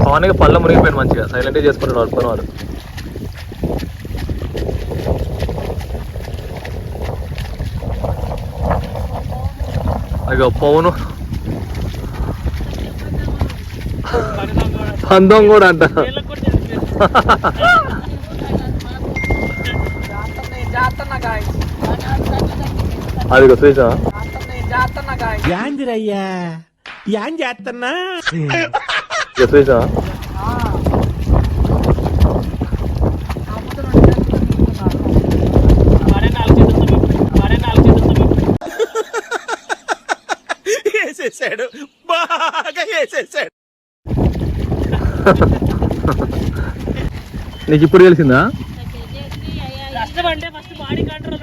పవన్ పళ్ళ మునిగిపోయింది మంచిగా సైలెంట్గా చేసుకుంటాడు వాడు వాడు. అయ్యో పవను పందం కూడా అంట. అది చూసా చూసా వేసేసాడు, బాగా వేసేసాడు. నీకు ఇప్పుడు తెలిసిందా? First body control